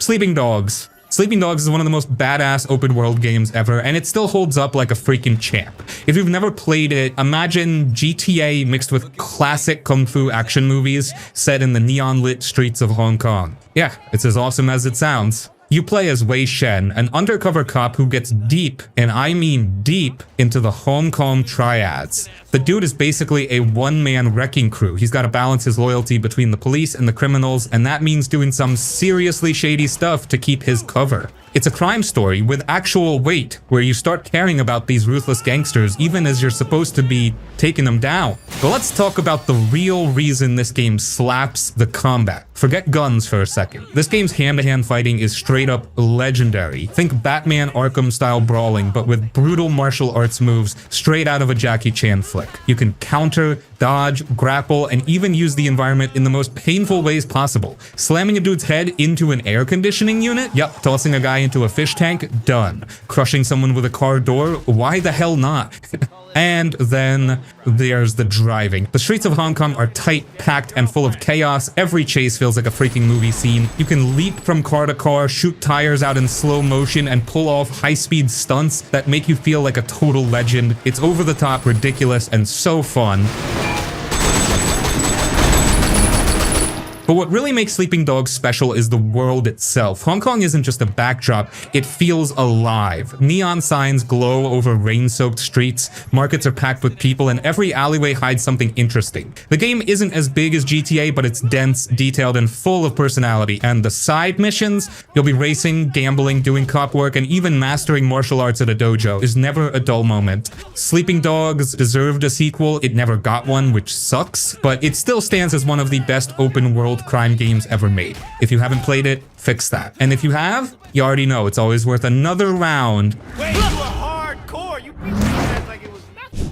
Sleeping Dogs. Sleeping Dogs is one of the most badass open world games ever, and it still holds up like a freaking champ. If you've never played it, imagine GTA mixed with classic kung fu action movies set in the neon-lit streets of Hong Kong. Yeah, it's as awesome as it sounds. You play as Wei Shen, an undercover cop who gets deep, and I mean deep, into the Hong Kong triads. The dude is basically a one-man wrecking crew. He's got to balance his loyalty between the police and the criminals, and that means doing some seriously shady stuff to keep his cover. It's a crime story with actual weight, where you start caring about these ruthless gangsters even as you're supposed to be taking them down. But let's talk about the real reason this game slaps: the combat. Forget guns for a second. This game's hand-to-hand fighting is straight up legendary. Think Batman Arkham-style brawling, but with brutal martial arts moves straight out of a Jackie Chan flick. You can counter, dodge, grapple, and even use the environment in the most painful ways possible. Slamming a dude's head into an air conditioning unit? Yup. Tossing a guy into a fish tank? Done. Crushing someone with a car door? Why the hell not? And then there's the driving. The streets of Hong Kong are tight, packed, and full of chaos. Every chase feels like a freaking movie scene. You can leap from car to car, shoot tires out in slow motion, and pull off high-speed stunts that make you feel like a total legend. It's over the top, ridiculous, and so fun. But what really makes Sleeping Dogs special is the world itself. Hong Kong isn't just a backdrop, it feels alive. Neon signs glow over rain-soaked streets, markets are packed with people, and every alleyway hides something interesting. The game isn't as big as GTA, but it's dense, detailed, and full of personality. And the side missions, you'll be racing, gambling, doing cop work, and even mastering martial arts at a dojo, is never a dull moment. Sleeping Dogs deserved a sequel. It never got one, which sucks, but it still stands as one of the best open-world crime games ever made. If you haven't played it, fix that. And if you have, you already know it's always worth another round. Wait, you are hardcore. You beat that like it was nothing.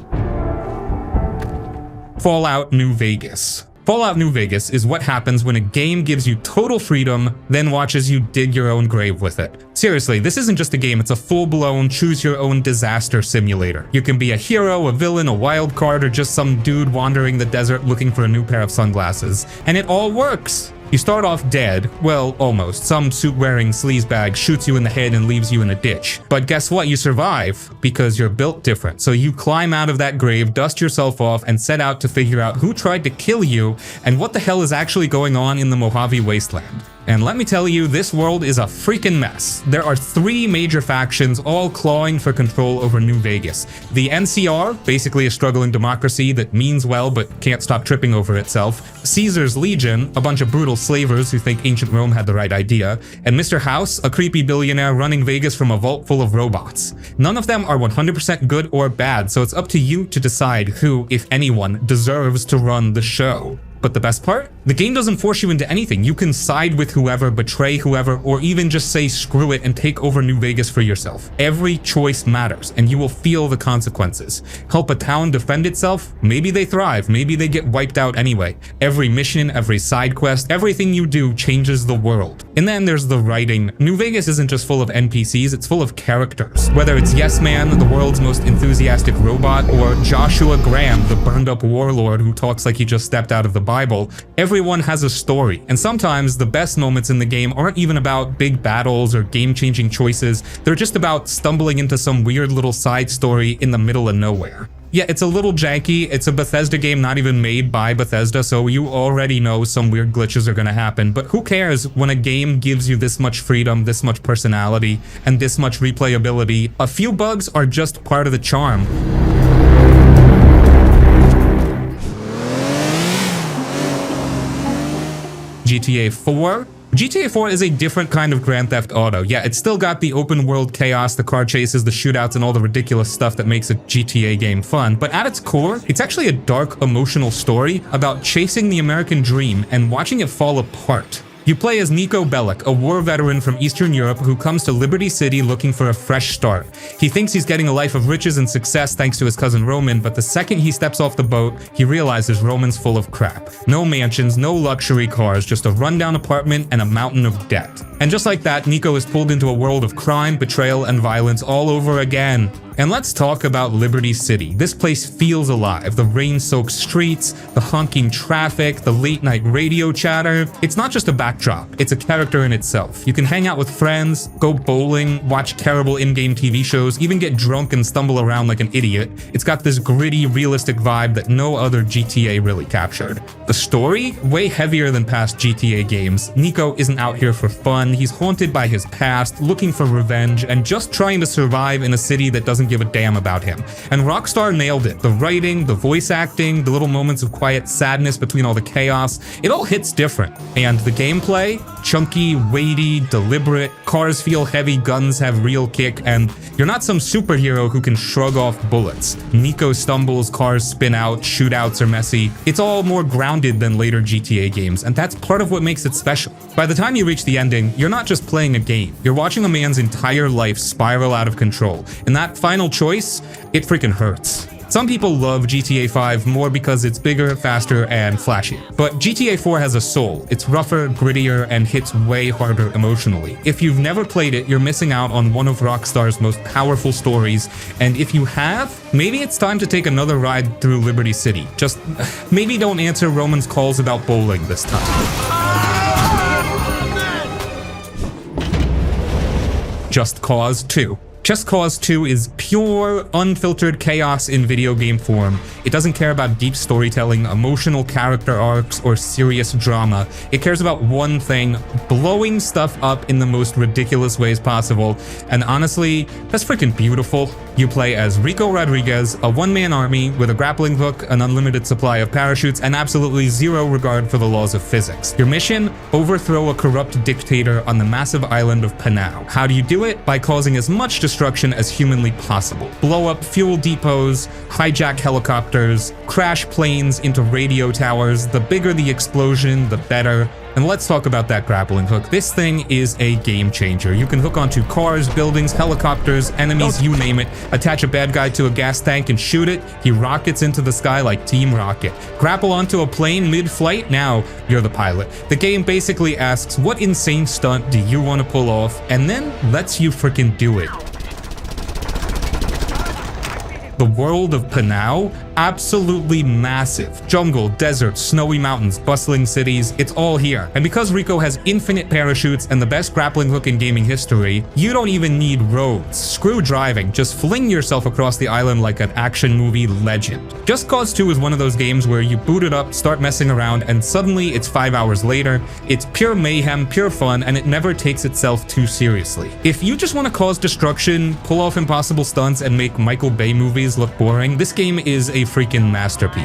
Fallout New Vegas. Fallout New Vegas is what happens when a game gives you total freedom, then watches you dig your own grave with it. Seriously, this isn't just a game, it's a full-blown choose-your-own disaster simulator. You can be a hero, a villain, a wild card, or just some dude wandering the desert looking for a new pair of sunglasses. And it all works! You start off dead, well, almost. Some suit-wearing sleazebag shoots you in the head and leaves you in a ditch. But guess what? You survive, because you're built different. So you climb out of that grave, dust yourself off, and set out to figure out who tried to kill you, and what the hell is actually going on in the Mojave Wasteland. And let me tell you, this world is a freaking mess. There are 3 major factions all clawing for control over New Vegas. The NCR, basically a struggling democracy that means well but can't stop tripping over itself. Caesar's Legion, a bunch of brutal slavers who think ancient Rome had the right idea. And Mr. House, a creepy billionaire running Vegas from a vault full of robots. None of them are 100% good or bad, so it's up to you to decide who, if anyone, deserves to run the show. But the best part? The game doesn't force you into anything. You can side with whoever, betray whoever, or even just say screw it and take over New Vegas for yourself. Every choice matters, and you will feel the consequences. Help a town defend itself? Maybe they thrive, maybe they get wiped out anyway. Every mission, every side quest, everything you do changes the world. And then there's the writing. New Vegas isn't just full of NPCs, it's full of characters. Whether it's Yes Man, the world's most enthusiastic robot, or Joshua Graham, the burned-up warlord who talks like he just stepped out of the Bible, everyone has a story. And sometimes the best moments in the game aren't even about big battles or game-changing choices. They're just about stumbling into some weird little side story in the middle of nowhere. Yeah, it's a little janky. It's a Bethesda game not even made by Bethesda, so you already know some weird glitches are gonna happen. But who cares when a game gives you this much freedom, this much personality, and this much replayability? A few bugs are just part of the charm. GTA 4? GTA 4 is a different kind of Grand Theft Auto. Yeah, it's still got the open world chaos, the car chases, the shootouts, and all the ridiculous stuff that makes a GTA game fun, but at its core, it's actually a dark, emotional story about chasing the American dream and watching it fall apart. You play as Niko Bellic, a war veteran from Eastern Europe who comes to Liberty City looking for a fresh start. He thinks he's getting a life of riches and success thanks to his cousin Roman, but the second he steps off the boat, he realizes Roman's full of crap. No mansions, no luxury cars, just a rundown apartment and a mountain of debt. And just like that, Niko is pulled into a world of crime, betrayal, and violence all over again. And let's talk about Liberty City. This place feels alive. The rain-soaked streets, the honking traffic, the late-night radio chatter. It's not just a backdrop, it's a character in itself. You can hang out with friends, go bowling, watch terrible in-game TV shows, even get drunk and stumble around like an idiot. It's got this gritty, realistic vibe that no other GTA really captured. The story? Way heavier than past GTA games. Nico isn't out here for fun, he's haunted by his past, looking for revenge, and just trying to survive in a city that doesn't give a damn about him. And Rockstar nailed it. The writing, the voice acting, the little moments of quiet sadness between all the chaos, it all hits different. And the gameplay? Chunky, weighty, deliberate, cars feel heavy, guns have real kick, and you're not some superhero who can shrug off bullets. Nico stumbles, cars spin out, shootouts are messy. It's all more grounded than later GTA games, and that's part of what makes it special. By the time you reach the ending, you're not just playing a game, you're watching a man's entire life spiral out of control, and that final choice, it freaking hurts. Some people love GTA 5 more because it's bigger, faster, and flashy. But GTA 4 has a soul. It's rougher, grittier, and hits way harder emotionally. If you've never played it, you're missing out on one of Rockstar's most powerful stories, and if you have, maybe it's time to take another ride through Liberty City. Just maybe don't answer Roman's calls about bowling this time. Just Cause 2. Just Cause 2 is pure, unfiltered chaos in video game form. It doesn't care about deep storytelling, emotional character arcs, or serious drama. It cares about one thing, blowing stuff up in the most ridiculous ways possible. And honestly, that's freaking beautiful. You play as Rico Rodriguez, a one-man army with a grappling hook, an unlimited supply of parachutes, and absolutely zero regard for the laws of physics. Your mission? Overthrow a corrupt dictator on the massive island of Panau. How do you do it? By causing as much destruction as humanly possible. Blow up fuel depots, hijack helicopters, crash planes into radio towers. The bigger the explosion, the better. And let's talk about that grappling hook. This thing is a game changer. You can hook onto cars, buildings, helicopters, enemies, you name it. Attach a bad guy to a gas tank and shoot it. He rockets into the sky like Team Rocket. Grapple onto a plane mid-flight, now you're the pilot. The game basically asks, what insane stunt do you want to pull off? And then lets you freaking do it. The world of Panau? Absolutely massive. Jungle, desert, snowy mountains, bustling cities, it's all here. And because Rico has infinite parachutes and the best grappling hook in gaming history, you don't even need roads. Screw driving, just fling yourself across the island like an action movie legend. Just Cause 2 is one of those games where you boot it up, start messing around, and suddenly it's 5 hours later. It's pure mayhem, pure fun, and it never takes itself too seriously. If you just want to cause destruction, pull off impossible stunts, and make Michael Bay movies look boring, this game is a freaking masterpiece.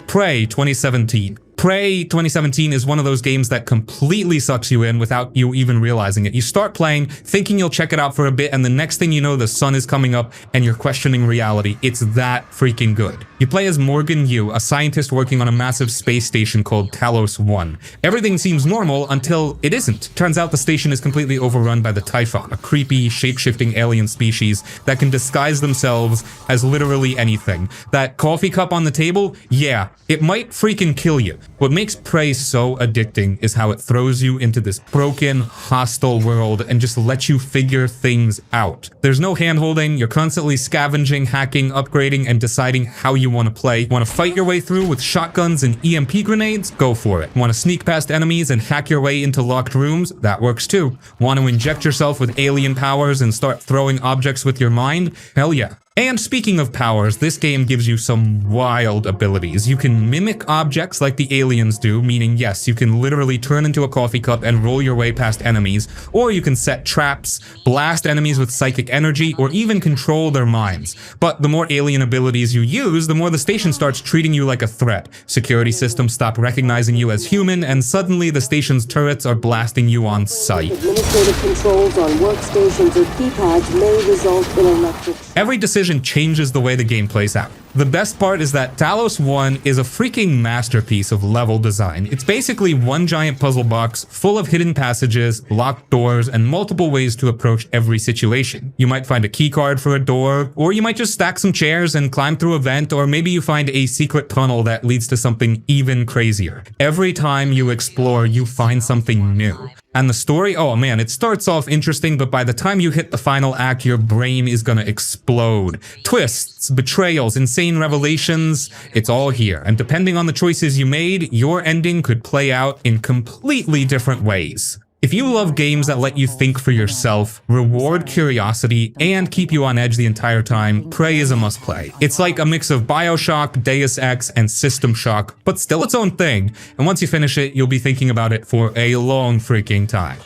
Prey 2017. Prey 2017 is one of those games that completely sucks you in without you even realizing it. You start playing, thinking you'll check it out for a bit, and the next thing you know, the sun is coming up and you're questioning reality. It's that freaking good. You play as Morgan Yu, a scientist working on a massive space station called Talos 1. Everything seems normal until it isn't. Turns out the station is completely overrun by the Typhon, a creepy, shape-shifting alien species that can disguise themselves as literally anything. That coffee cup on the table? Yeah, it might freaking kill you. What makes Prey so addicting is how it throws you into this broken, hostile world and just lets you figure things out. There's no hand-holding, you're constantly scavenging, hacking, upgrading, and deciding how you want to play. Want to fight your way through with shotguns and EMP grenades? Go for it. Want to sneak past enemies and hack your way into locked rooms? That works too. Want to inject yourself with alien powers and start throwing objects with your mind? Hell yeah. And speaking of powers, this game gives you some wild abilities. You can mimic objects like the aliens do, meaning yes, you can literally turn into a coffee cup and roll your way past enemies, or you can set traps, blast enemies with psychic energy, or even control their minds. But the more alien abilities you use, the more the station starts treating you like a threat. Security systems stop recognizing you as human, and suddenly the station's turrets are blasting you on sight. Administrative controls on workstations or keypads may result in electric. Every decision changes the way the game plays out. The best part is that Talos 1 is a freaking masterpiece of level design. It's basically one giant puzzle box full of hidden passages, locked doors, and multiple ways to approach every situation. You might find a keycard for a door, or you might just stack some chairs and climb through a vent, or maybe you find a secret tunnel that leads to something even crazier. Every time you explore, you find something new. And the story, oh man, it starts off interesting, but by the time you hit the final act, your brain is gonna explode. Twists, betrayals, insane revelations, it's all here. And depending on the choices you made, your ending could play out in completely different ways. If you love games that let you think for yourself, reward curiosity, and keep you on edge the entire time, Prey is a must-play. It's like a mix of BioShock, Deus Ex, and System Shock, but still its own thing, and once you finish it, you'll be thinking about it for a long freaking time.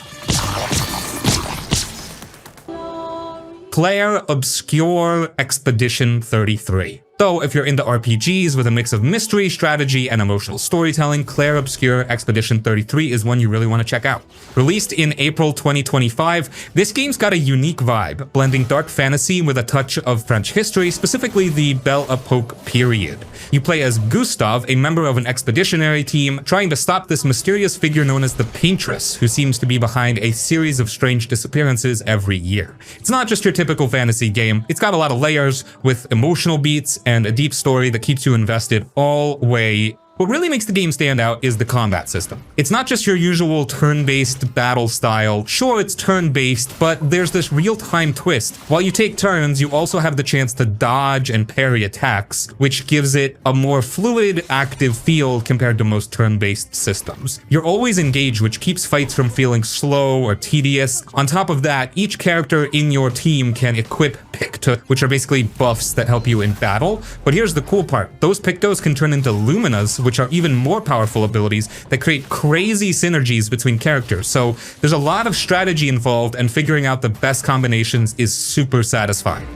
Clair Obscur Expedition 33. So if you're into RPGs with a mix of mystery, strategy, and emotional storytelling, Clair Obscur Expedition 33 is one you really want to check out. Released in April 2025, this game's got a unique vibe, blending dark fantasy with a touch of French history, specifically the Belle Epoque period. You play as Gustave, a member of an expeditionary team, trying to stop this mysterious figure known as the Paintress, who seems to be behind a series of strange disappearances every year. It's not just your typical fantasy game, it's got a lot of layers, with emotional beats and a deep story that keeps you invested all way. What really makes the game stand out is the combat system. It's not just your usual turn-based battle style. Sure, it's turn-based, but there's this real-time twist. While you take turns, you also have the chance to dodge and parry attacks, which gives it a more fluid, active feel compared to most turn-based systems. You're always engaged, which keeps fights from feeling slow or tedious. On top of that, each character in your team can equip Picta, which are basically buffs that help you in battle. But here's the cool part. Those Pictos can turn into Luminas, which are even more powerful abilities that create crazy synergies between characters. So there's a lot of strategy involved, and figuring out the best combinations is super satisfying.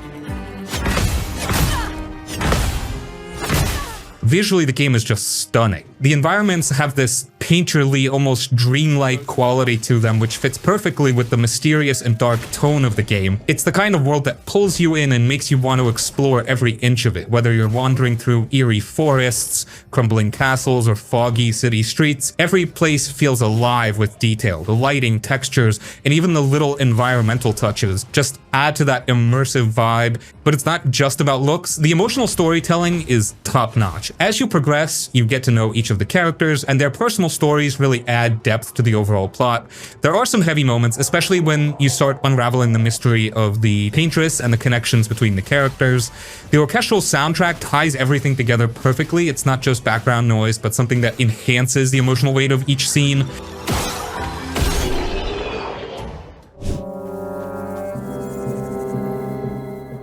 Visually, the game is just stunning. The environments have this painterly, almost dreamlike quality to them, which fits perfectly with the mysterious and dark tone of the game. It's the kind of world that pulls you in and makes you want to explore every inch of it, whether you're wandering through eerie forests, crumbling castles, or foggy city streets. Every place feels alive with detail. The lighting, textures, and even the little environmental touches just add to that immersive vibe. But it's not just about looks. The emotional storytelling is top-notch. As you progress, you get to know each of the characters, and their personal stories really add depth to the overall plot. There are some heavy moments, especially when you start unraveling the mystery of the Paintress and the connections between the characters. The orchestral soundtrack ties everything together perfectly. It's not just background noise, but something that enhances the emotional weight of each scene.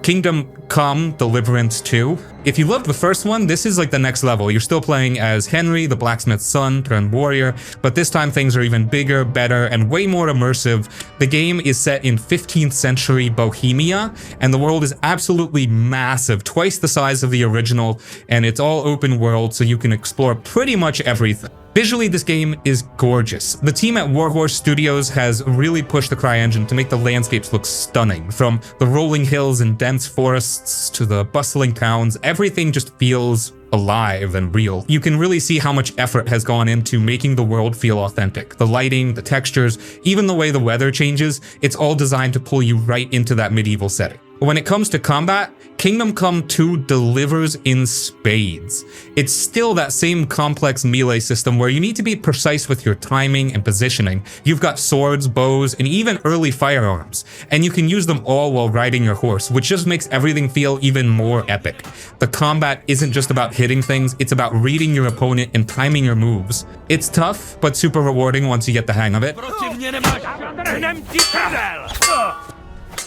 Kingdom Come Deliverance 2. If you loved the first one, this is like the next level. You're still playing as Henry, the blacksmith's son turned warrior, but this time things are even bigger, better, and way more immersive. The game is set in 15th century Bohemia, and the world is absolutely massive, twice the size of the original, and it's all open world, so you can explore pretty much everything. Visually, this game is gorgeous. The team at Warhorse Studios has really pushed the CryEngine to make the landscapes look stunning. From the rolling hills and dense forests to the bustling towns, everything just feels alive and real. You can really see how much effort has gone into making the world feel authentic. The lighting, the textures, even the way the weather changes, it's all designed to pull you right into that medieval setting. But when it comes to combat, Kingdom Come 2 delivers in spades. It's still that same complex melee system where you need to be precise with your timing and positioning. You've got swords, bows, and even early firearms, and you can use them all while riding your horse, which just makes everything feel even more epic. The combat isn't just about hitting things, it's about reading your opponent and timing your moves. It's tough, but super rewarding once you get the hang of it.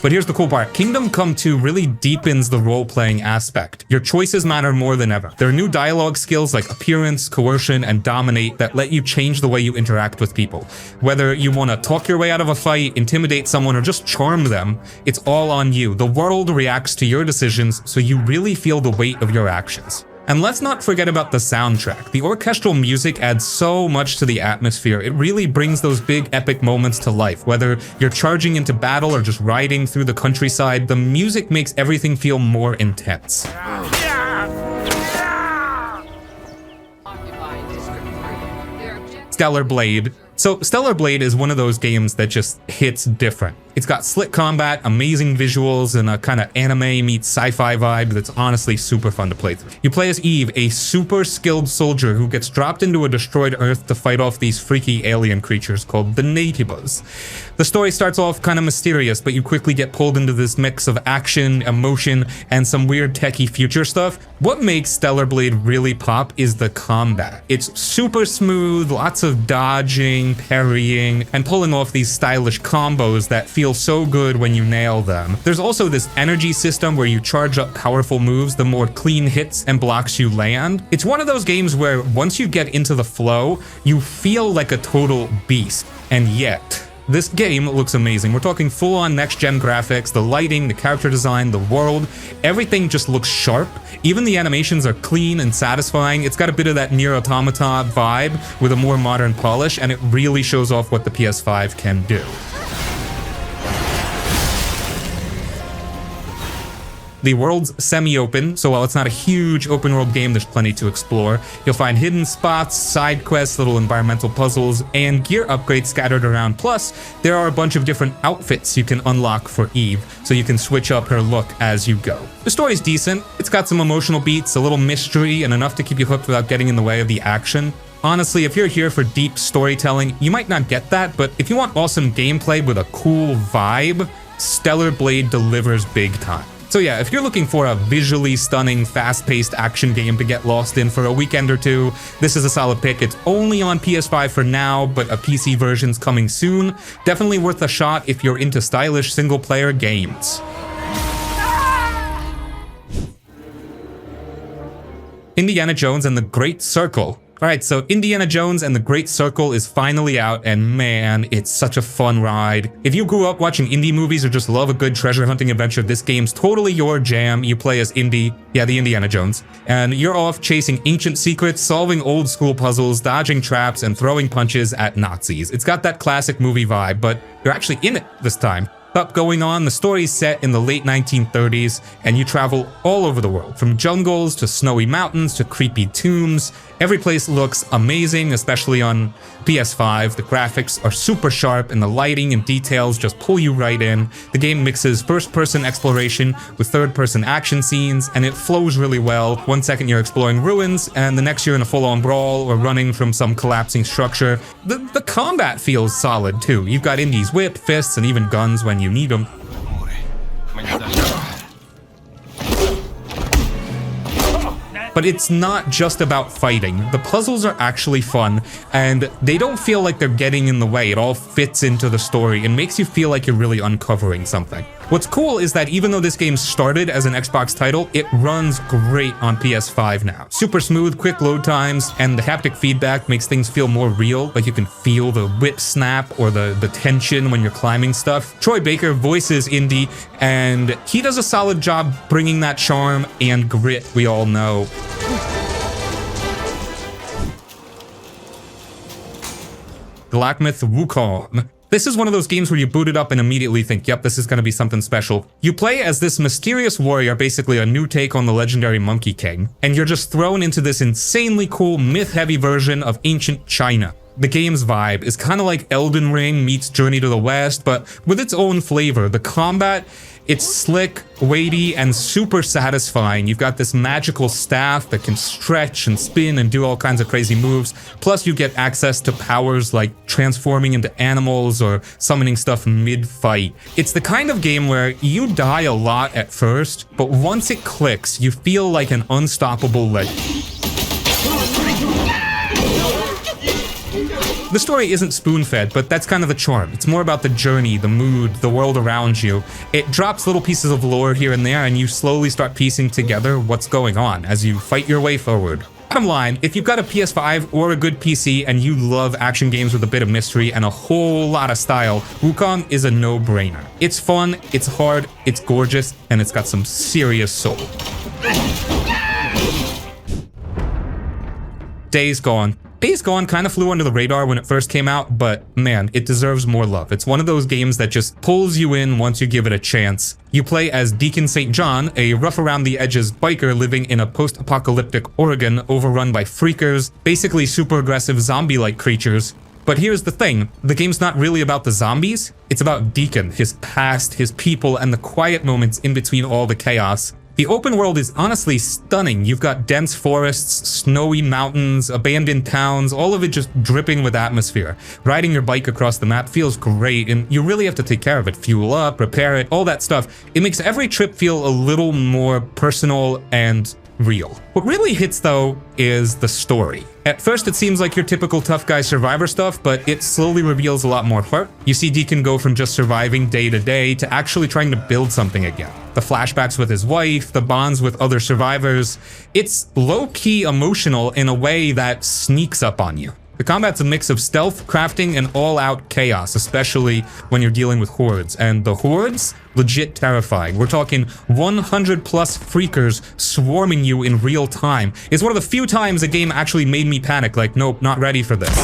But here's the cool part. Kingdom Come 2 really deepens the role-playing aspect. Your choices matter more than ever. There are new dialogue skills like appearance, coercion, and dominate that let you change the way you interact with people. Whether you want to talk your way out of a fight, intimidate someone, or just charm them, it's all on you. The world reacts to your decisions, so you really feel the weight of your actions. And let's not forget about the soundtrack. The orchestral music adds so much to the atmosphere. It really brings those big epic moments to life. Whether you're charging into battle or just riding through the countryside, the music makes everything feel more intense. Steller Blade. So Steller Blade is one of those games that just hits different. It's got slick combat, amazing visuals, and a kind of anime meets sci-fi vibe that's honestly super fun to play through. You play as Eve, a super skilled soldier who gets dropped into a destroyed Earth to fight off these freaky alien creatures called the Nativas. The story starts off kind of mysterious, but you quickly get pulled into this mix of action, emotion, and some weird techie future stuff. What makes Steller Blade really pop is the combat. It's super smooth, lots of dodging, parrying, and pulling off these stylish combos that feel so good when you nail them. There's also this energy system where you charge up powerful moves the more clean hits and blocks you land. It's one of those games where once you get into the flow, you feel like a total beast, and yet this game looks amazing. We're talking full-on next-gen graphics, the lighting, the character design, the world, everything just looks sharp. Even the animations are clean and satisfying. It's got a bit of that Nier Automata vibe with a more modern polish, and it really shows off what the PS5 can do. The world's semi-open, so while it's not a huge open-world game, there's plenty to explore. You'll find hidden spots, side quests, little environmental puzzles, and gear upgrades scattered around. Plus, there are a bunch of different outfits you can unlock for Eve, so you can switch up her look as you go. The story's decent. It's got some emotional beats, a little mystery, and enough to keep you hooked without getting in the way of the action. Honestly, if you're here for deep storytelling, you might not get that, but if you want awesome gameplay with a cool vibe, Steller Blade delivers big time. So yeah, if you're looking for a visually stunning, fast-paced action game to get lost in for a weekend or two, this is a solid pick. It's only on PS5 for now, but a PC version's coming soon. Definitely worth a shot if you're into stylish single-player games. Indiana Jones and the Great Circle. Alright, so Indiana Jones and the Great Circle is finally out, and man, it's such a fun ride. If you grew up watching indie movies or just love a good treasure hunting adventure, this game's totally your jam. You play as Indy, the Indiana Jones, and you're off chasing ancient secrets, solving old school puzzles, dodging traps, and throwing punches at Nazis. It's got that classic movie vibe, but you're actually in it this time. Up going on, the story's set in the late 1930s, and you travel all over the world, from jungles to snowy mountains to creepy tombs. Every place looks amazing, especially on PS5. The graphics are super sharp, and the lighting and details just pull you right in. The game mixes first-person exploration with third-person action scenes, and it flows really well. 1 second you're exploring ruins, and the next you're in a full-on brawl or running from some collapsing structure. The combat feels solid, too. You've got Indy's whip, fists, and even guns when you need them. But it's not just about fighting. The puzzles are actually fun, and they don't feel like they're getting in the way. It all fits into the story and makes you feel like you're really uncovering something. What's cool is that even though this game started as an Xbox title, it runs great on PS5 now. Super smooth, quick load times, and the haptic feedback makes things feel more real, like you can feel the whip snap or the tension when you're climbing stuff. Troy Baker voices Indy, and he does a solid job bringing that charm and grit we all know. Blackmyth Wukong. This is one of those games where you boot it up and immediately think, yep, this is going to be something special. You play as this mysterious warrior, basically a new take on the legendary Monkey King, and you're just thrown into this insanely cool, myth-heavy version of ancient China. The game's vibe is kind of like Elden Ring meets Journey to the West, but with its own flavor. The combat, it's slick, weighty, and super satisfying. You've got this magical staff that can stretch and spin and do all kinds of crazy moves. Plus, you get access to powers like transforming into animals or summoning stuff mid-fight. It's the kind of game where you die a lot at first, but once it clicks, you feel like an unstoppable legend. The story isn't spoon-fed, but that's kind of the charm. It's more about the journey, the mood, the world around you. It drops little pieces of lore here and there, and you slowly start piecing together what's going on as you fight your way forward. Bottom line, if you've got a PS5 or a good PC and you love action games with a bit of mystery and a whole lot of style, Wukong is a no-brainer. It's fun, it's hard, it's gorgeous, and it's got some serious soul. Days Gone. Days Gone kind of flew under the radar when it first came out, but man, it deserves more love. It's one of those games that just pulls you in once you give it a chance. You play as Deacon St. John, a rough-around-the-edges biker living in a post-apocalyptic Oregon overrun by freakers, basically super aggressive zombie-like creatures. But here's the thing, the game's not really about the zombies, it's about Deacon, his past, his people, and the quiet moments in between all the chaos. The open world is honestly stunning. You've got dense forests, snowy mountains, abandoned towns, all of it just dripping with atmosphere. Riding your bike across the map feels great, and you really have to take care of it. Fuel up, repair it, all that stuff. It makes every trip feel a little more personal and real. What really hits though is the story. At first it seems like your typical tough guy survivor stuff, but it slowly reveals a lot more heart. You see Deacon go from just surviving day to day to actually trying to build something again. The flashbacks with his wife, the bonds with other survivors, it's low-key emotional in a way that sneaks up on you. The combat's a mix of stealth, crafting, and all-out chaos, especially when you're dealing with hordes. And the hordes? Legit terrifying. We're talking 100 plus freakers swarming you in real time. It's one of the few times a game actually made me panic, like, nope, not ready for this.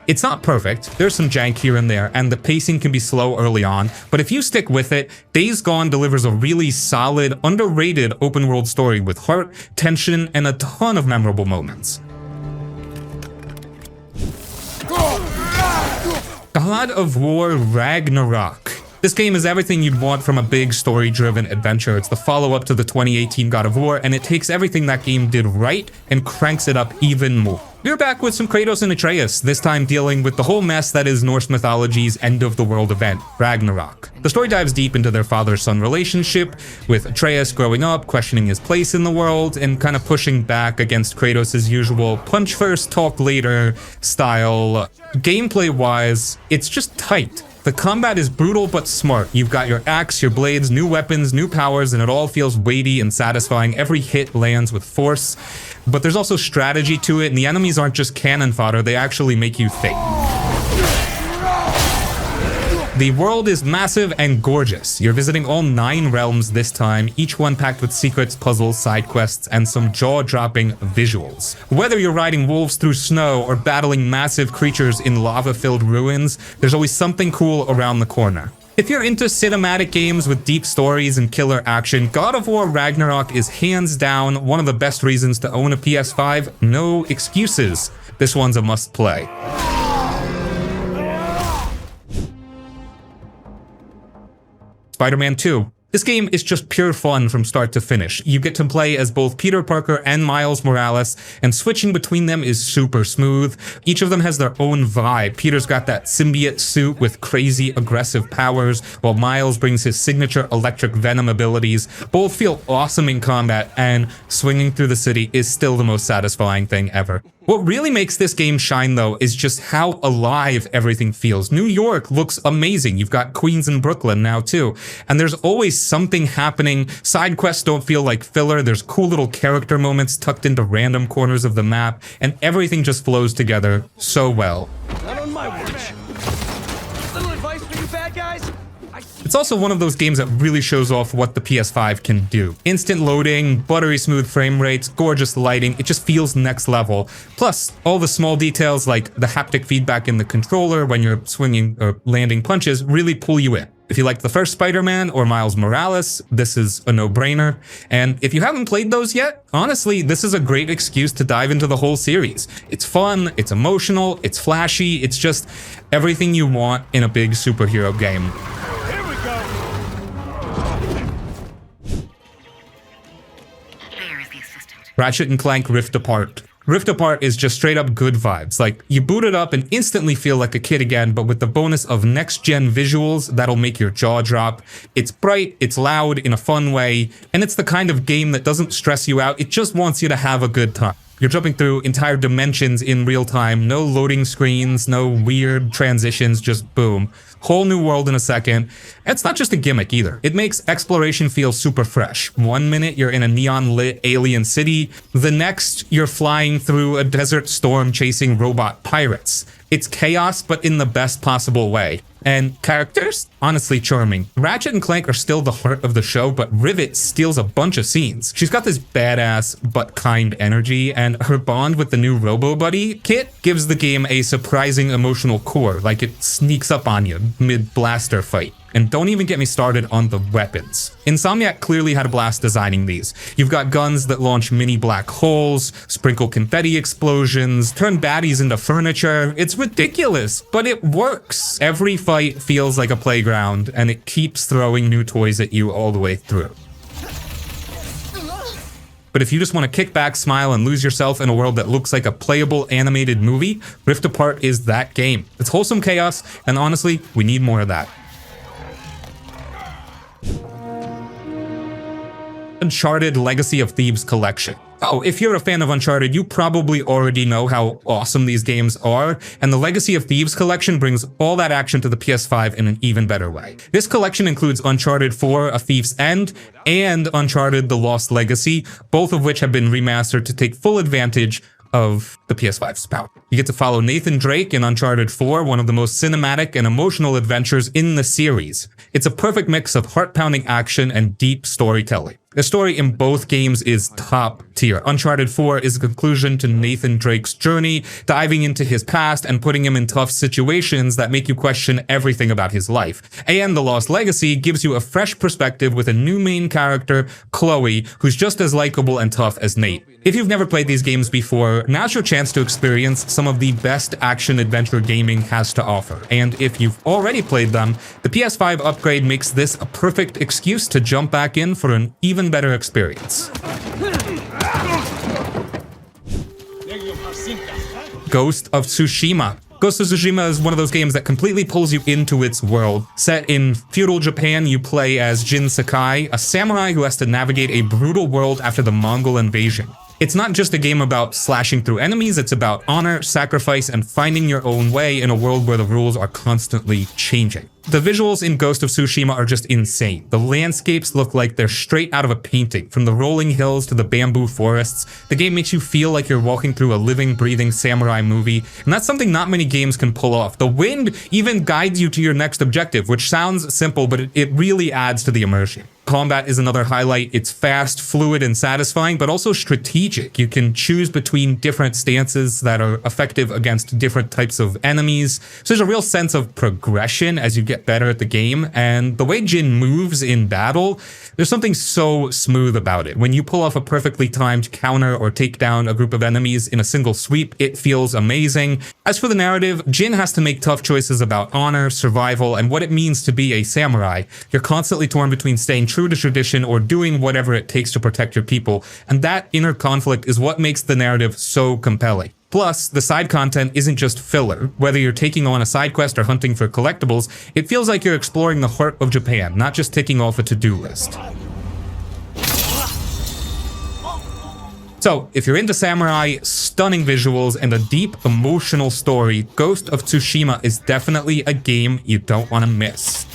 It's not perfect, there's some jank here and there, and the pacing can be slow early on, but if you stick with it, Days Gone delivers a really solid, underrated open world story with heart, tension, and a ton of memorable moments. God of War Ragnarok. This game is everything you'd want from a big story-driven adventure. It's the follow-up to the 2018 God of War, and it takes everything that game did right and cranks it up even more. We're back with some Kratos and Atreus, this time dealing with the whole mess that is Norse mythology's end-of-the-world event, Ragnarok. The story dives deep into their father-son relationship, with Atreus growing up, questioning his place in the world, and kind of pushing back against Kratos' usual punch first, talk later style. Gameplay-wise, it's just tight. The combat is brutal but smart. You've got your axe, your blades, new weapons, new powers, and it all feels weighty and satisfying. Every hit lands with force. But there's also strategy to it, and the enemies aren't just cannon fodder, they actually make you think. The world is massive and gorgeous. You're visiting all 9 realms this time, each one packed with secrets, puzzles, side quests, and some jaw-dropping visuals. Whether you're riding wolves through snow or battling massive creatures in lava-filled ruins, there's always something cool around the corner. If you're into cinematic games with deep stories and killer action, God of War Ragnarok is hands down one of the best reasons to own a PS5. No excuses. This one's a must-play. SpiderMan 2. This game is just pure fun from start to finish. You get to play as both Peter Parker and Miles Morales, and switching between them is super smooth. Each of them has their own vibe. Peter's got that symbiote suit with crazy aggressive powers, while Miles brings his signature electric venom abilities. Both feel awesome in combat, and swinging through the city is still the most satisfying thing ever. What really makes this game shine though is just how alive everything feels. New York looks amazing. You've got Queens and Brooklyn now too. And there's always something happening. Side quests don't feel like filler. There's cool little character moments tucked into random corners of the map, and everything just flows together so well. Not on my watch. Little advice for you bad guys? It's also one of those games that really shows off what the PS5 can do. Instant loading, buttery smooth frame rates, gorgeous lighting, it just feels next level. Plus, all the small details like the haptic feedback in the controller when you're swinging or landing punches really pull you in. If you like the first Spider-Man or Miles Morales, this is a no-brainer. And if you haven't played those yet, honestly, this is a great excuse to dive into the whole series. It's fun, it's emotional, it's flashy, it's just everything you want in a big superhero game. Ratchet and Clank Rift Apart. Rift Apart is just straight up good vibes. Like, you boot it up and instantly feel like a kid again, but with the bonus of next-gen visuals that'll make your jaw drop. It's bright, it's loud in a fun way, and it's the kind of game that doesn't stress you out, it just wants you to have a good time. You're jumping through entire dimensions in real time, no loading screens, no weird transitions, just boom. Whole new world in a second. It's not just a gimmick either. It makes exploration feel super fresh. 1 minute you're in a neon-lit alien city, the next you're flying through a desert storm chasing robot pirates. It's chaos, but in the best possible way. And characters? Honestly charming. Ratchet and Clank are still the heart of the show, but Rivet steals a bunch of scenes. She's got this badass but kind energy, and her bond with the new Robo-Buddy kit gives the game a surprising emotional core, like it sneaks up on you mid-blaster fight. And don't even get me started on the weapons. Insomniac clearly had a blast designing these. You've got guns that launch mini black holes, sprinkle confetti explosions, turn baddies into furniture. It's ridiculous, but it works. Every fight feels like a playground, and it keeps throwing new toys at you all the way through. But if you just want to kick back, smile, and lose yourself in a world that looks like a playable animated movie, Rift Apart is that game. It's wholesome chaos, and honestly, we need more of that. Uncharted Legacy of Thieves Collection. Oh, if you're a fan of Uncharted, you probably already know how awesome these games are, and the Legacy of Thieves collection brings all that action to the PS5 in an even better way. This collection includes Uncharted 4, A Thief's End, and Uncharted The Lost Legacy, both of which have been remastered to take full advantage of the PS5's power. You get to follow Nathan Drake in Uncharted 4, one of the most cinematic and emotional adventures in the series. It's a perfect mix of heart-pounding action and deep storytelling. The story in both games is top tier. Uncharted 4 is a conclusion to Nathan Drake's journey, diving into his past and putting him in tough situations that make you question everything about his life. And The Lost Legacy gives you a fresh perspective with a new main character, Chloe, who's just as likable and tough as Nate. If you've never played these games before, now's your chance to experience some of the best action-adventure gaming has to offer. And if you've already played them, the PS5 upgrade makes this a perfect excuse to jump back in for an even better experience. Ghost of Tsushima. Ghost of Tsushima is one of those games that completely pulls you into its world. Set in feudal Japan, you play as Jin Sakai, a samurai who has to navigate a brutal world after the Mongol invasion. It's not just a game about slashing through enemies, it's about honor, sacrifice, and finding your own way in a world where the rules are constantly changing. The visuals in Ghost of Tsushima are just insane. The landscapes look like they're straight out of a painting, from the rolling hills to the bamboo forests. The game makes you feel like you're walking through a living, breathing samurai movie, and that's something not many games can pull off. The wind even guides you to your next objective, which sounds simple, but it really adds to the immersion. Combat is another highlight. It's fast, fluid, and satisfying, but also strategic. You can choose between different stances that are effective against different types of enemies. So there's a real sense of progression as you get better at the game, and the way Jin moves in battle, there's something so smooth about it. When you pull off a perfectly timed counter or take down a group of enemies in a single sweep, it feels amazing. As for the narrative, Jin has to make tough choices about honor, survival, and what it means to be a samurai. You're constantly torn between staying true to tradition or doing whatever it takes to protect your people, and that inner conflict is what makes the narrative so compelling. Plus, the side content isn't just filler. Whether you're taking on a side quest or hunting for collectibles, it feels like you're exploring the heart of Japan, not just ticking off a to-do list. So, if you're into samurai, stunning visuals, and a deep emotional story, Ghost of Tsushima is definitely a game you don't want to miss.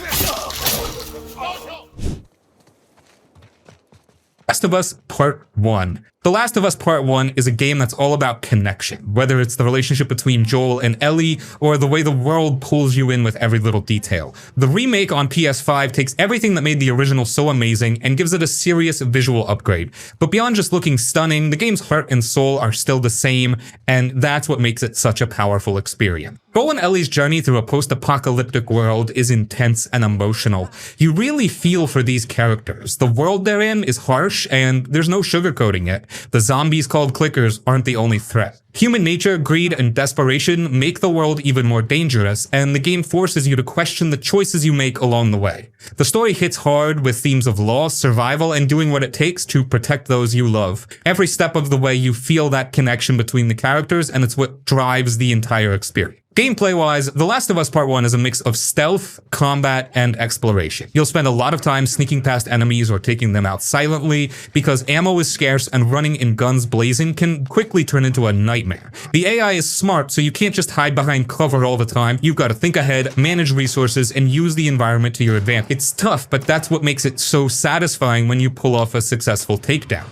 Last of Us Part 1. The Last of Us Part 1 is a game that's all about connection, whether it's the relationship between Joel and Ellie, or the way the world pulls you in with every little detail. The remake on PS5 takes everything that made the original so amazing and gives it a serious visual upgrade. But beyond just looking stunning, the game's heart and soul are still the same, and that's what makes it such a powerful experience. Joel and Ellie's journey through a post-apocalyptic world is intense and emotional. You really feel for these characters. The world they're in is harsh, and there's no sugarcoating it. The zombies called clickers aren't the only threat. Human nature, greed, and desperation make the world even more dangerous, and the game forces you to question the choices you make along the way. The story hits hard with themes of loss, survival, and doing what it takes to protect those you love. Every step of the way you feel that connection between the characters, and it's what drives the entire experience. Gameplay-wise, The Last of Us Part 1 is a mix of stealth, combat, and exploration. You'll spend a lot of time sneaking past enemies or taking them out silently, because ammo is scarce and running in guns blazing can quickly turn into a nightmare. The AI is smart, so you can't just hide behind cover all the time. You've got to think ahead, manage resources, and use the environment to your advantage. It's tough, but that's what makes it so satisfying when you pull off a successful takedown.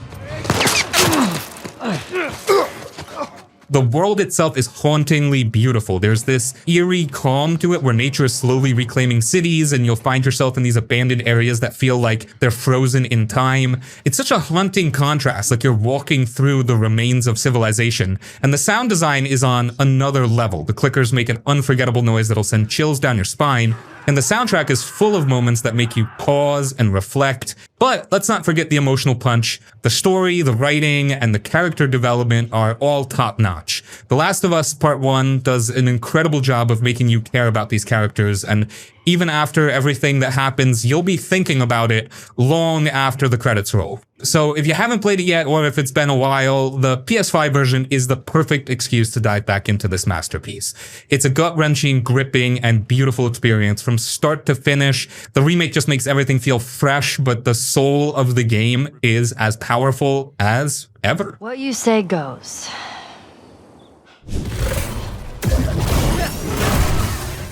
The world itself is hauntingly beautiful. There's this eerie calm to it where nature is slowly reclaiming cities, and you'll find yourself in these abandoned areas that feel like they're frozen in time. It's such a haunting contrast, like you're walking through the remains of civilization. And the sound design is on another level. The clickers make an unforgettable noise that'll send chills down your spine. And the soundtrack is full of moments that make you pause and reflect. But let's not forget the emotional punch. The story, the writing, and the character development are all top-notch. The Last of Us Part 1 does an incredible job of making you care about these characters, and even after everything that happens, you'll be thinking about it long after the credits roll. So if you haven't played it yet, or if it's been a while, the PS5 version is the perfect excuse to dive back into this masterpiece. It's a gut-wrenching, gripping, and beautiful experience from start to finish. The remake just makes everything feel fresh, but the soul of the game is as powerful as ever. What you say goes.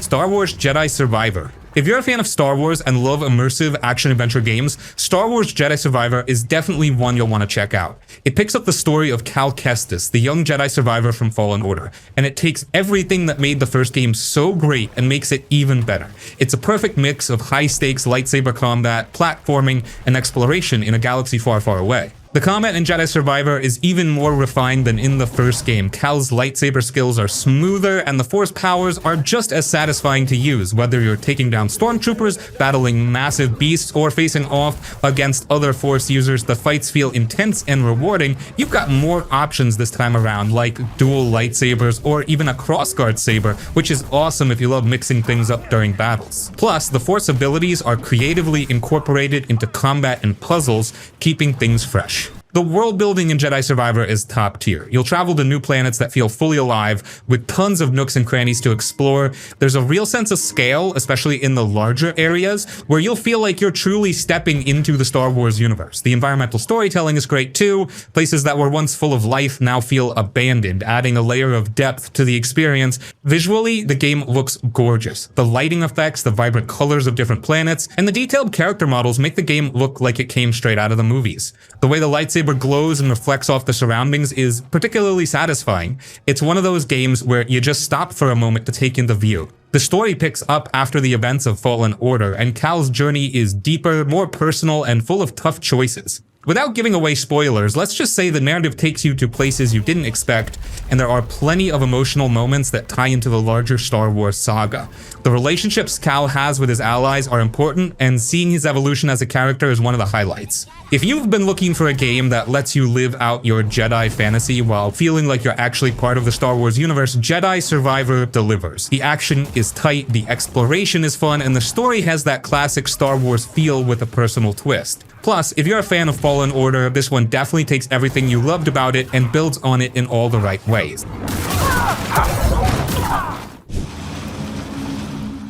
Star Wars Jedi Survivor. If you're a fan of Star Wars and love immersive action-adventure games, Star Wars Jedi Survivor is definitely one you'll want to check out. It picks up the story of Cal Kestis, the young Jedi survivor from Fallen Order, and it takes everything that made the first game so great and makes it even better. It's a perfect mix of high-stakes lightsaber combat, platforming, and exploration in a galaxy far, far away. The combat in Jedi Survivor is even more refined than in the first game. Cal's lightsaber skills are smoother, and the Force powers are just as satisfying to use, whether you're taking down stormtroopers, battling massive beasts, or facing off against other Force users. The fights feel intense and rewarding. You've got more options this time around, like dual lightsabers or even a crossguard saber, which is awesome if you love mixing things up during battles. Plus, the Force abilities are creatively incorporated into combat and puzzles, keeping things fresh. The world building in Jedi Survivor is top tier. You'll travel to new planets that feel fully alive, with tons of nooks and crannies to explore. There's a real sense of scale, especially in the larger areas, where you'll feel like you're truly stepping into the Star Wars universe. The environmental storytelling is great too. Places that were once full of life now feel abandoned, adding a layer of depth to the experience. Visually, the game looks gorgeous. The lighting effects, the vibrant colors of different planets, and the detailed character models make the game look like it came straight out of the movies. The way the lightsaber glows and reflects off the surroundings is particularly satisfying. It's one of those games where you just stop for a moment to take in the view. The story picks up after the events of Fallen Order, and Cal's journey is deeper, more personal, and full of tough choices. Without giving away spoilers, let's just say the narrative takes you to places you didn't expect, and there are plenty of emotional moments that tie into the larger Star Wars saga. The relationships Cal has with his allies are important, and seeing his evolution as a character is one of the highlights. If you've been looking for a game that lets you live out your Jedi fantasy while feeling like you're actually part of the Star Wars universe, Jedi Survivor delivers. The action is tight, the exploration is fun, and the story has that classic Star Wars feel with a personal twist. Plus, if you're a fan of Fallen Order, this one definitely takes everything you loved about it and builds on it in all the right ways.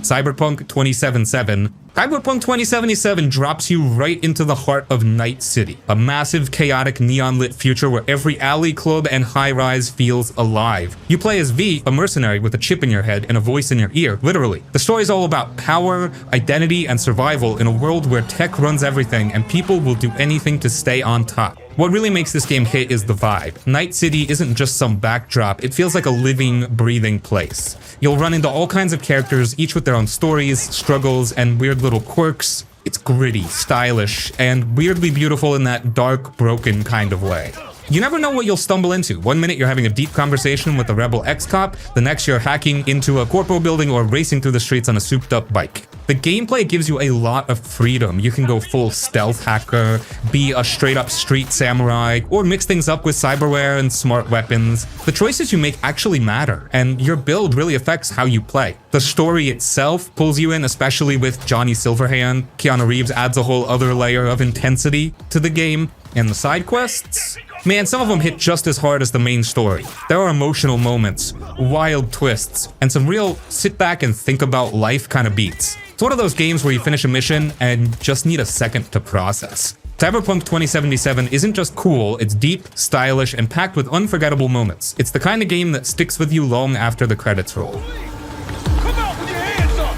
Cyberpunk 2077. Cyberpunk 2077 drops you right into the heart of Night City, a massive, chaotic, neon-lit future where every alley, club, and high-rise feels alive. You play as V, a mercenary with a chip in your head and a voice in your ear, literally. The story's all about power, identity, and survival in a world where tech runs everything and people will do anything to stay on top. What really makes this game hit is the vibe. Night City isn't just some backdrop, it feels like a living, breathing place. You'll run into all kinds of characters, each with their own stories, struggles, and weird little quirks. It's gritty, stylish, and weirdly beautiful in that dark, broken kind of way. You never know what you'll stumble into. One minute you're having a deep conversation with a rebel ex-cop, the next you're hacking into a corpo building or racing through the streets on a souped-up bike. The gameplay gives you a lot of freedom. You can go full stealth hacker, be a straight-up street samurai, or mix things up with cyberware and smart weapons. The choices you make actually matter, and your build really affects how you play. The story itself pulls you in, especially with Johnny Silverhand. Keanu Reeves adds a whole other layer of intensity to the game. And the side quests? Man, some of them hit just as hard as the main story. There are emotional moments, wild twists, and some real sit back and think about life kind of beats. It's one of those games where you finish a mission and just need a second to process. Cyberpunk 2077 isn't just cool, it's deep, stylish, and packed with unforgettable moments. It's the kind of game that sticks with you long after the credits roll. Come out with your hands up!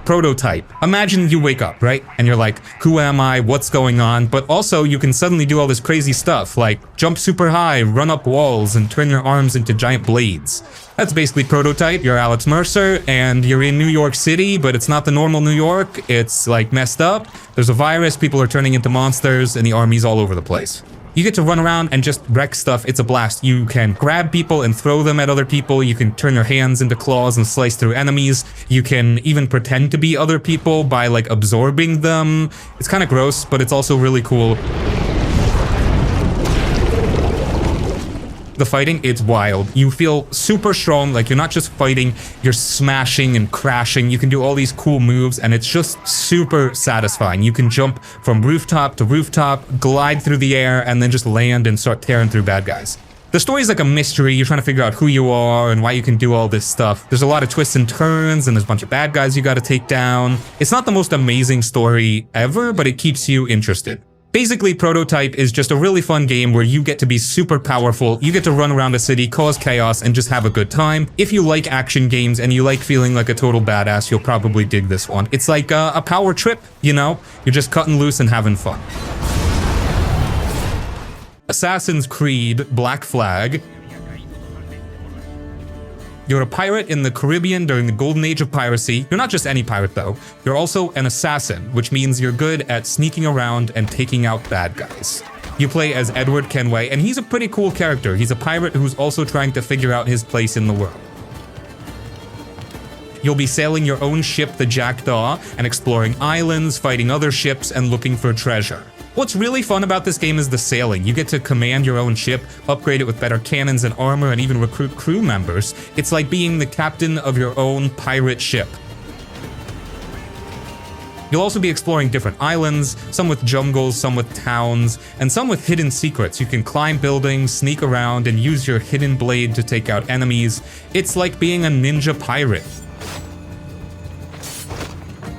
Prototype. Imagine you wake up, right? And you're like, who am I? What's going on? But also you can suddenly do all this crazy stuff like jump super high, run up walls, and turn your arms into giant blades. That's basically Prototype. You're Alex Mercer and you're in New York City, but it's not the normal New York. It's like messed up. There's a virus, people are turning into monsters, and the army's all over the place. You get to run around and just wreck stuff. It's a blast. You can grab people and throw them at other people. You can turn your hands into claws and slice through enemies. You can even pretend to be other people by like absorbing them. It's kind of gross, but it's also really cool. The fighting, it's wild. You feel super strong, like you're not just fighting, you're smashing and crashing. You can do all these cool moves and it's just super satisfying. You can jump from rooftop to rooftop, glide through the air, and then just land and start tearing through bad guys. The story is like a mystery. You're trying to figure out who you are and why you can do all this stuff. There's a lot of twists and turns and there's a bunch of bad guys you gotta take down. It's not the most amazing story ever, but it keeps you interested. Basically, Prototype is just a really fun game where you get to be super powerful, you get to run around a city, cause chaos, and just have a good time. If you like action games and you like feeling like a total badass, you'll probably dig this one. It's like a power trip, you know? You're just cutting loose and having fun. Assassin's Creed Black Flag. You're a pirate in the Caribbean during the golden age of piracy. You're not just any pirate though. You're also an assassin, which means you're good at sneaking around and taking out bad guys. You play as Edward Kenway, and he's a pretty cool character. He's a pirate who's also trying to figure out his place in the world. You'll be sailing your own ship, the Jackdaw, and exploring islands, fighting other ships, and looking for treasure. What's really fun about this game is the sailing. You get to command your own ship, upgrade it with better cannons and armor, and even recruit crew members. It's like being the captain of your own pirate ship. You'll also be exploring different islands, some with jungles, some with towns, and some with hidden secrets. You can climb buildings, sneak around, and use your hidden blade to take out enemies. It's like being a ninja pirate.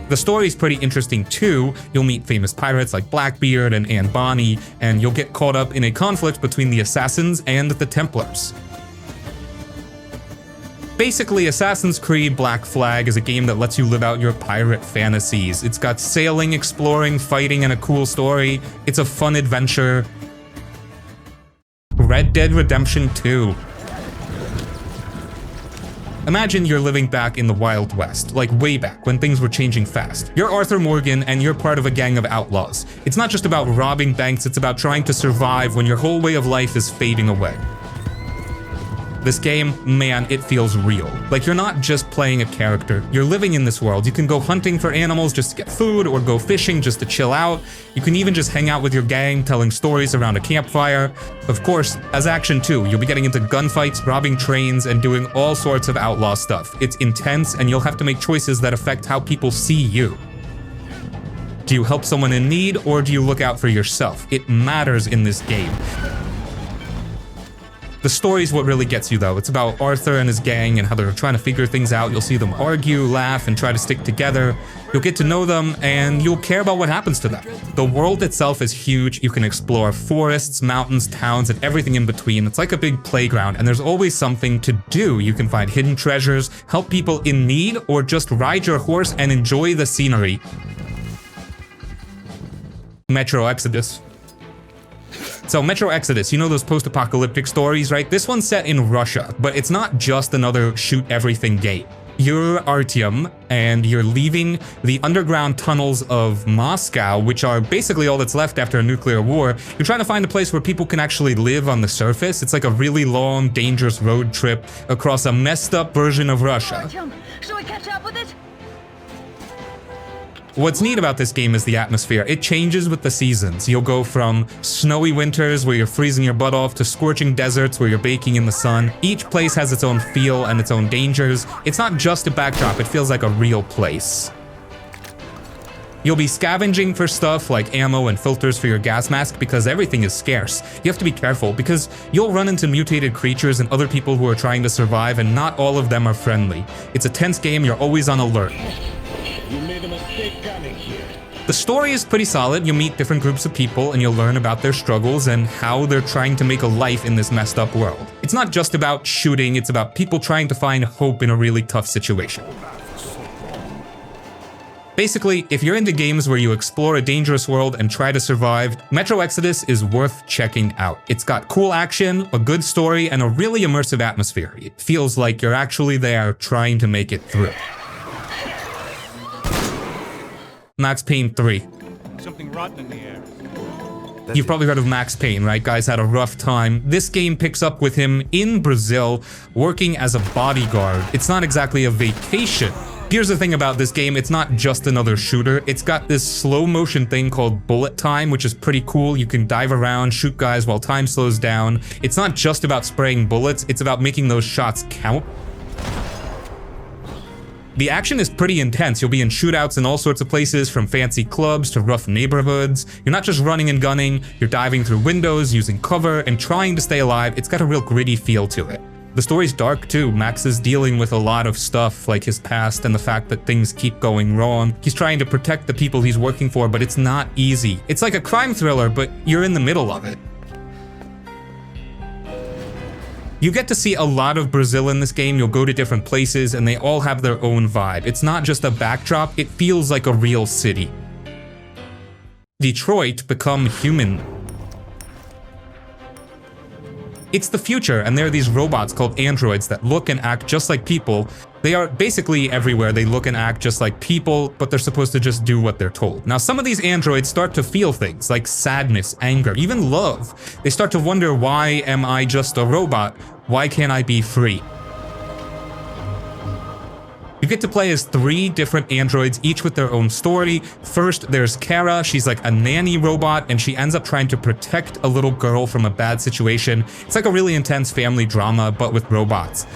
The story's pretty interesting too. You'll meet famous pirates like Blackbeard and Anne Bonny, and you'll get caught up in a conflict between the Assassins and the Templars. Basically, Assassin's Creed Black Flag is a game that lets you live out your pirate fantasies. It's got sailing, exploring, fighting, and a cool story. It's a fun adventure. Red Dead Redemption 2. Imagine you're living back in the Wild West, like way back when things were changing fast. You're Arthur Morgan and you're part of a gang of outlaws. It's not just about robbing banks, it's about trying to survive when your whole way of life is fading away. This game, man, it feels real. Like you're not just playing a character, you're living in this world. You can go hunting for animals just to get food, or go fishing just to chill out. You can even just hang out with your gang, telling stories around a campfire. Of course, as action too, you'll be getting into gunfights, robbing trains, and doing all sorts of outlaw stuff. It's intense, and you'll have to make choices that affect how people see you. Do you help someone in need, or do you look out for yourself? It matters in this game. The story's what really gets you though. It's about Arthur and his gang and how they're trying to figure things out. You'll see them argue, laugh, and try to stick together. You'll get to know them and you'll care about what happens to them. The world itself is huge. You can explore forests, mountains, towns, and everything in between. It's like a big playground and there's always something to do. You can find hidden treasures, help people in need, or just ride your horse and enjoy the scenery. Metro Exodus. So Metro Exodus, you know those post-apocalyptic stories, right? This one's set in Russia, but it's not just another shoot-everything game. You're Artyom, and you're leaving the underground tunnels of Moscow, which are basically all that's left after a nuclear war. You're trying to find a place where people can actually live on the surface. It's like a really long, dangerous road trip across a messed-up version of Russia. Artyom, shall we catch up with it? What's neat about this game is the atmosphere. It changes with the seasons. You'll go from snowy winters where you're freezing your butt off to scorching deserts where you're baking in the sun. Each place has its own feel and its own dangers. It's not just a backdrop, it feels like a real place. You'll be scavenging for stuff like ammo and filters for your gas mask because everything is scarce. You have to be careful because you'll run into mutated creatures and other people who are trying to survive, and not all of them are friendly. It's a tense game, you're always on alert. You made a mistake coming here. The story is pretty solid. You'll meet different groups of people and you'll learn about their struggles and how they're trying to make a life in this messed up world. It's not just about shooting, it's about people trying to find hope in a really tough situation. Basically, if you're into games where you explore a dangerous world and try to survive, Metro Exodus is worth checking out. It's got cool action, a good story, and a really immersive atmosphere. It feels like you're actually there trying to make it through. Max Payne 3. Something rotten in the air. You've probably heard of Max Payne, right? Guy's had a rough time. This game picks up with him in Brazil, working as a bodyguard. It's not exactly a vacation. Here's the thing about this game, it's not just another shooter. It's got this slow motion thing called bullet time, which is pretty cool. You can dive around, shoot guys while time slows down. It's not just about spraying bullets, it's about making those shots count. The action is pretty intense. You'll be in shootouts in all sorts of places, from fancy clubs to rough neighborhoods. You're not just running and gunning, you're diving through windows, using cover, and trying to stay alive. It's got a real gritty feel to it. The story's dark too. Max is dealing with a lot of stuff, like his past and the fact that things keep going wrong. He's trying to protect the people he's working for, but it's not easy. It's like a crime thriller, but you're in the middle of it. You get to see a lot of Brazil in this game. You'll go to different places and they all have their own vibe. It's not just a backdrop, it feels like a real city. Detroit Become Human. It's the future, and there are these robots called androids that look and act just like people. They are basically everywhere. They look and act just like people, but they're supposed to just do what they're told. Now, some of these androids start to feel things like sadness, anger, even love. They start to wonder, why am I just a robot? Why can't I be free? You get to play as 3 different androids, each with their own story. First, there's Kara. She's like a nanny robot, and she ends up trying to protect a little girl from a bad situation. It's like a really intense family drama, but with robots.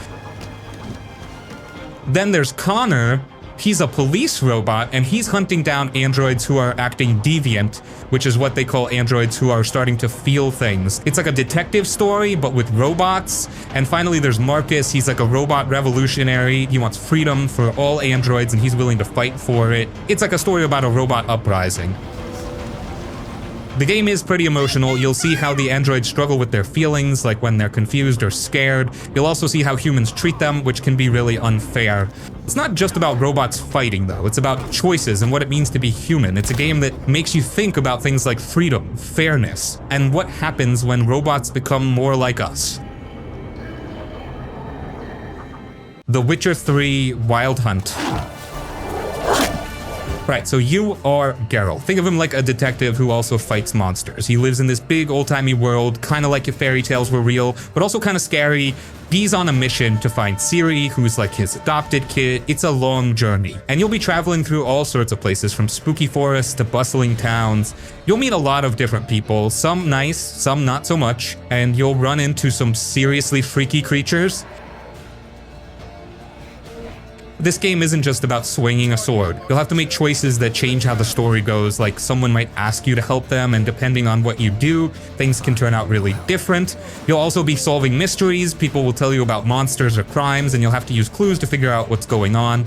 Then there's Connor. He's a police robot, and he's hunting down androids who are acting deviant, which is what they call androids who are starting to feel things. It's like a detective story, but with robots. And finally, there's Marcus. He's like a robot revolutionary. He wants freedom for all androids, and he's willing to fight for it. It's like a story about a robot uprising. The game is pretty emotional. You'll see how the androids struggle with their feelings, like when they're confused or scared. You'll also see how humans treat them, which can be really unfair. It's not just about robots fighting, though. It's about choices and what it means to be human. It's a game that makes you think about things like freedom, fairness, and what happens when robots become more like us. The Witcher 3 Wild Hunt. Right, so you are Geralt. Think of him like a detective who also fights monsters. He lives in this big old-timey world, kind of like if fairy tales were real, but also kind of scary. He's on a mission to find Ciri, who's like his adopted kid. It's a long journey, and you'll be traveling through all sorts of places, from spooky forests to bustling towns. You'll meet a lot of different people, some nice, some not so much, and you'll run into some seriously freaky creatures. This game isn't just about swinging a sword. You'll have to make choices that change how the story goes, like someone might ask you to help them, and depending on what you do, things can turn out really different. You'll also be solving mysteries. People will tell you about monsters or crimes, and you'll have to use clues to figure out what's going on.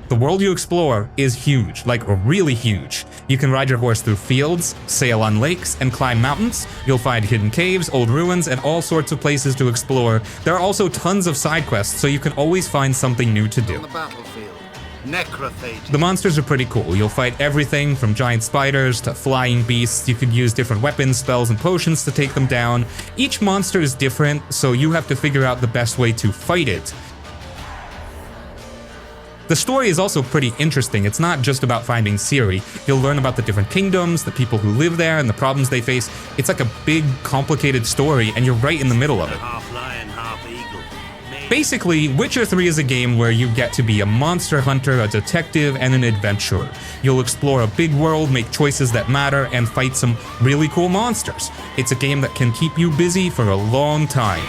The world you explore is huge, like really huge. You can ride your horse through fields, sail on lakes, and climb mountains. You'll find hidden caves, old ruins, and all sorts of places to explore. There are also tons of side quests, so you can always find something new to do. On the battlefield, necrophages. The monsters are pretty cool. You'll fight everything from giant spiders to flying beasts. You can use different weapons, spells, and potions to take them down. Each monster is different, so you have to figure out the best way to fight it. The story is also pretty interesting. It's not just about finding Ciri. You'll learn about the different kingdoms, the people who live there, and the problems they face. It's like a big, complicated story, and you're right in the middle of it. Half lion, half eagle. Basically, Witcher 3 is a game where you get to be a monster hunter, a detective, and an adventurer. You'll explore a big world, make choices that matter, and fight some really cool monsters. It's a game that can keep you busy for a long time.